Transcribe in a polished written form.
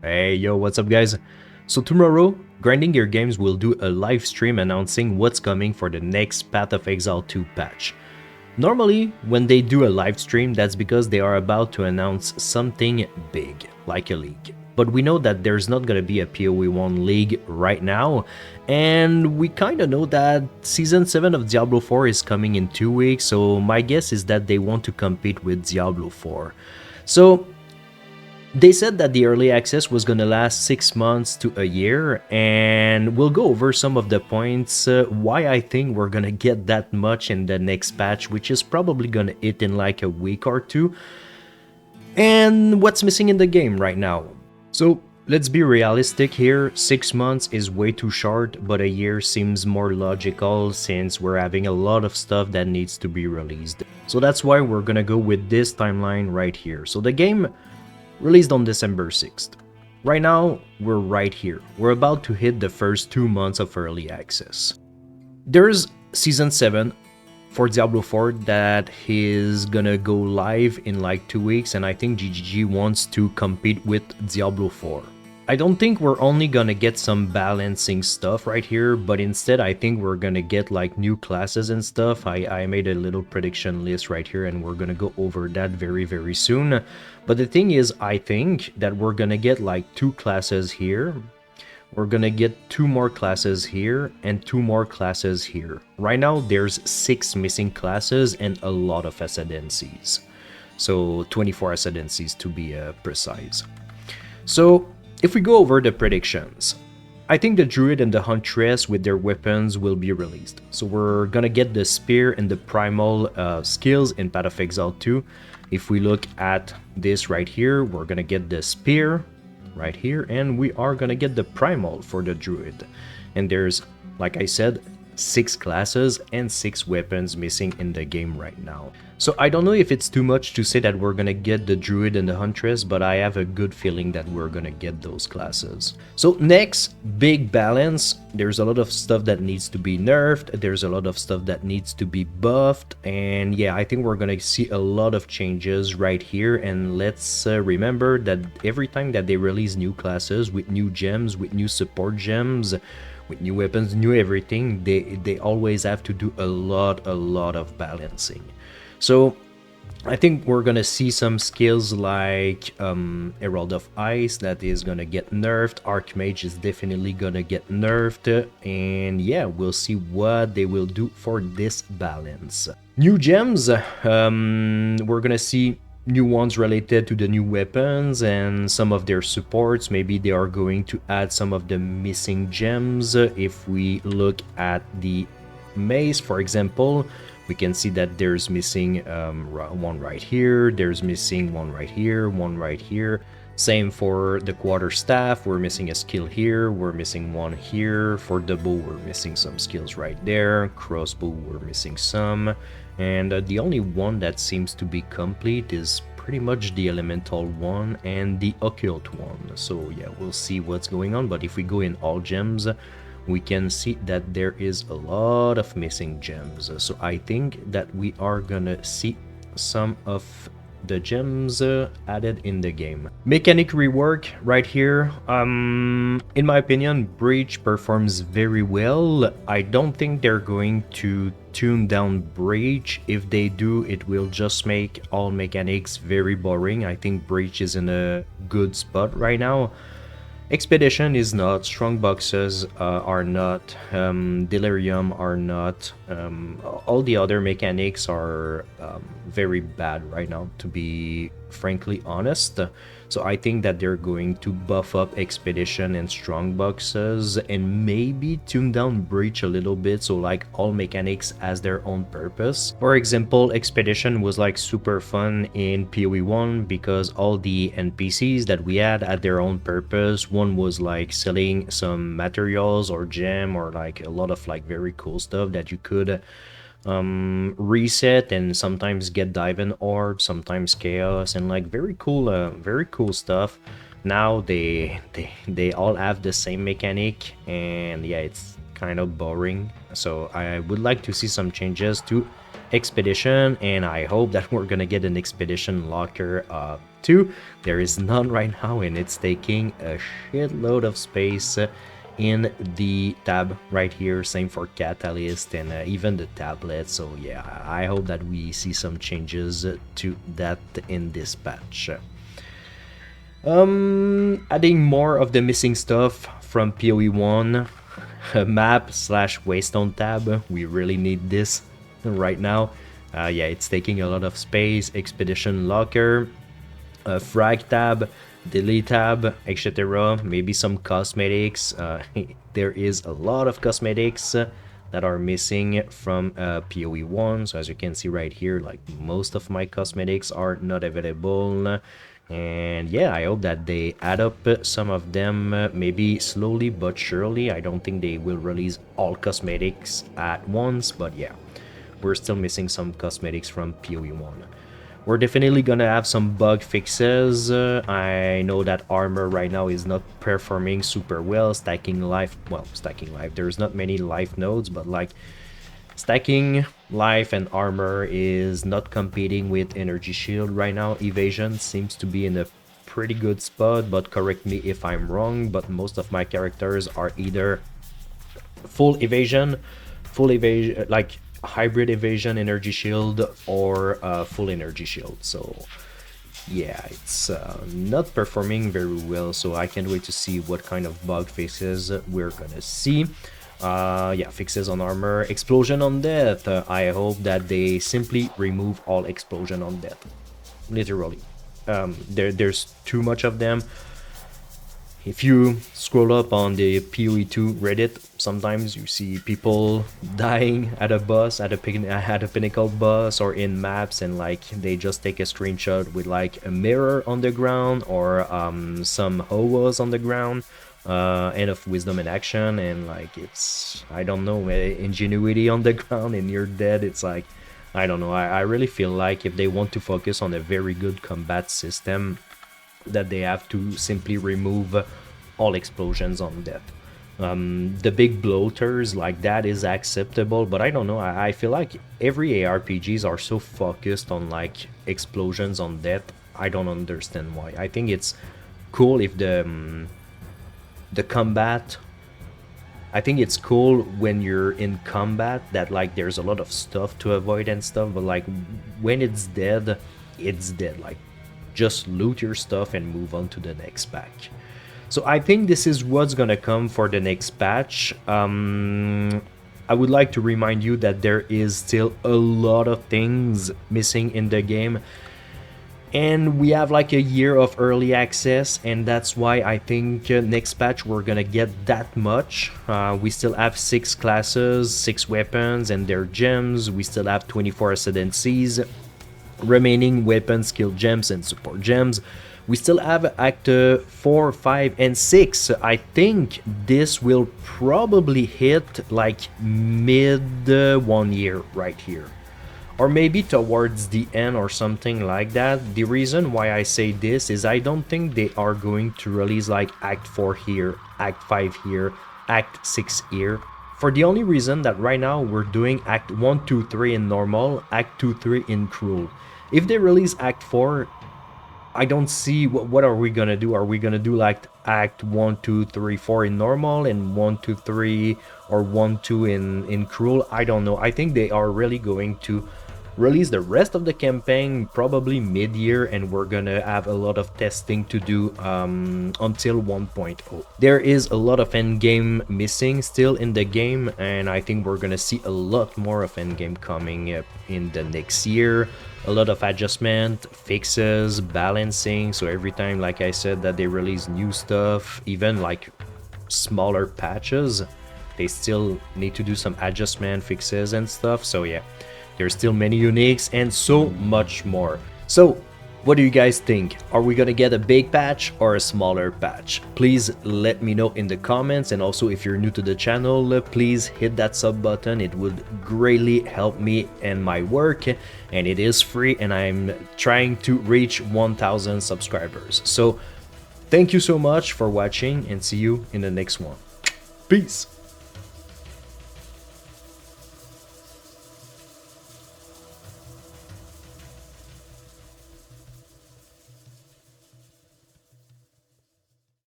Hey yo, what's up guys? So tomorrow, Grinding Your Games will do a live stream announcing what's coming for the next Path of Exile 2 patch. Normally, when they do a live stream, that's because they are about to announce something big, like a league. But we know that there's not gonna be a PoE 1 league right now, and we kinda know that Season 7 of Diablo 4 is coming in 2 weeks, so my guess is that they want to compete with Diablo 4. So they said that the early access was gonna last 6 months to a year, and we'll go over some of the points why I think we're gonna get that much in the next patch, which is probably gonna hit in like a week or two, and what's missing in the game right now. So let's be realistic here, 6 months is way too short, but a year seems more logical since we're having a lot of stuff that needs to be released. So that's why we're gonna go with this timeline right here. So the game released on December 6th. Right now, we're right here. We're about to hit the first 2 months of early access. There's Season 7 for Diablo 4 that is gonna go live in like 2 weeks, and I think GGG wants to compete with Diablo 4. I don't think we're only gonna get some balancing stuff right here, but instead I think we're gonna get like new classes and stuff. I made a little prediction list right here and we're gonna go over that very soon. But the thing is, I think that we're gonna get like 2 classes here. We're gonna get 2 more classes here and 2 more classes here. Right now there's 6 missing classes and a lot of ascendancies. So 24 ascendancies to be precise. So if we go over the predictions, I think the Druid and the Huntress with their weapons will be released. So we're gonna get the Spear and the Primal skills in Path of Exile 2. If we look at this right here, we're gonna get the Spear right here, and we are gonna get the Primal for the Druid. And there's, like I said, 6 classes and 6 weapons missing in the game right now. So I don't know if it's too much to say that we're gonna get the Druid and the Huntress, but I have a good feeling that we're gonna get those classes. So next, big balance. There's a lot of stuff that needs to be nerfed, there's a lot of stuff that needs to be buffed, and yeah, I think we're gonna see a lot of changes right here. And let's remember that every time that they release new classes with new gems, with new support gems, with new weapons, new everything, they always have to do a lot of balancing. So I think we're gonna see some skills like Herald of Ice that is gonna get nerfed, Archmage is definitely gonna get nerfed, and yeah, we'll see what they will do for this balance. New gems, we're gonna see new ones related to the new weapons and some of their supports. Maybe they are going to add some of the missing gems. If we look at the mace, for example, we can see that there's missing one right here, there's missing one right here, one right here. Same for the quarterstaff, we're missing a skill here, we're missing one here. For the bow, we're missing some skills right there. Crossbow, we're missing some. And the only one that seems to be complete is pretty much the elemental one and the occult one. So yeah, we'll see what's going on. But if we go in all gems, we can see that there is a lot of missing gems. So I think that we are gonna see some of the gems added in the game. Mechanic rework right here. In my opinion, Breach performs very well. I don't think they're going to tune down Breach. If they do, it will just make all mechanics very boring. I think Breach is in a good spot right now. Expedition is not, strong boxes are not, delirium are not, all the other mechanics are very bad right now, to be frankly honest. So I think that they're going to buff up expedition and strong boxes and maybe tune down breach a little bit, so like all mechanics has their own purpose. For example, expedition was like super fun in PoE 1 because all the NPCs that we had their own purpose. One was like selling some materials or gem or like a lot of like very cool stuff that you could reset and sometimes get diamond orb, sometimes chaos, and like very cool stuff. Now they all have the same mechanic, and yeah, it's kind of boring. So I would like to see some changes to expedition, and I hope that we're gonna get an expedition locker 2. There is none right now, and it's taking a shitload of space in the tab right here. Same for Catalyst and even the tablet. So yeah, I hope that we see some changes to that in this patch. Adding more of the missing stuff from PoE 1, map slash Waystone tab. We really need this right now. Yeah, it's taking a lot of space. Expedition locker, frag tab, delete tab, etc. Maybe some cosmetics. There is a lot of cosmetics that are missing from PoE 1. So as you can see right here, like most of my cosmetics are not available. And yeah, I hope that they add up some of them, maybe slowly but surely. I don't think they will release all cosmetics at once, but yeah, we're still missing some cosmetics from PoE 1. We're definitely gonna have some bug fixes. I know that armor right now is not performing super well. Stacking life, there's not many life nodes, but like stacking life and armor is not competing with energy shield right now. Evasion seems to be in a pretty good spot, but correct me if I'm wrong, but most of my characters are either full evasion, like hybrid evasion energy shield, or full energy shield. So yeah, it's not performing very well, so I can't wait to see what kind of bug fixes we're gonna see. Yeah, fixes on armor, explosion on death. I hope that they simply remove all explosion on death, literally. There's too much of them. If you scroll up on the PoE2 Reddit, sometimes you see people dying at a boss, at a pinnacle boss, or in maps, and like they just take a screenshot with like a mirror on the ground, or some HOAs on the ground, end of wisdom in action, and like it's, I don't know, ingenuity on the ground, and you're dead. It's like, I don't know, I really feel like if they want to focus on a very good combat system, that they have to simply remove all explosions on death. The big bloaters like that is acceptable, but I don't know, I feel like every ARPGs are so focused on like explosions on death. I don't understand why. I think it's cool if the combat, I think it's cool when you're in combat that like there's a lot of stuff to avoid and stuff, but like when it's dead, like just loot your stuff and move on to the next patch. So I think this is what's gonna come for the next patch. I would like to remind you that there is still a lot of things missing in the game, and we have like a year of early access, and that's why I think next patch we're gonna get that much. We still have 6 classes, 6 weapons and their gems. We still have 24 ascendancies, remaining weapon skill gems and support gems. We still have Act 4, 5 and 6. I think this will probably hit like mid 1 year right here, or maybe towards the end or something like that. The reason why I say this is I don't think they are going to release like Act 4 here, Act 5 here, Act 6 here, for the only reason that right now we're doing Act 1, 2, 3 in normal, Act 2, 3 in cruel. If they release Act 4, I don't see what are we gonna do. Are we gonna do like Act 1, 2, 3, 4 in normal and 1, 2, 3 or 1, 2 in cruel? I don't know. I think they are really going to release the rest of the campaign probably mid-year, and we're gonna have a lot of testing to do until 1.0. There is a lot of endgame missing still in the game, and I think we're gonna see a lot more of endgame coming in the next year. A lot of adjustment, fixes, balancing. So every time, like I said, that they release new stuff, even like smaller patches, they still need to do some adjustment, fixes and stuff. So yeah, there's still many uniques and so much more. So what do you guys think? Are we gonna get a big patch or a smaller patch? Please let me know in the comments, and also if you're new to the channel, please hit that sub button. It would greatly help me and my work, and it is free, and I'm trying to reach 1,000 subscribers. So thank you so much for watching, and see you in the next one. Peace!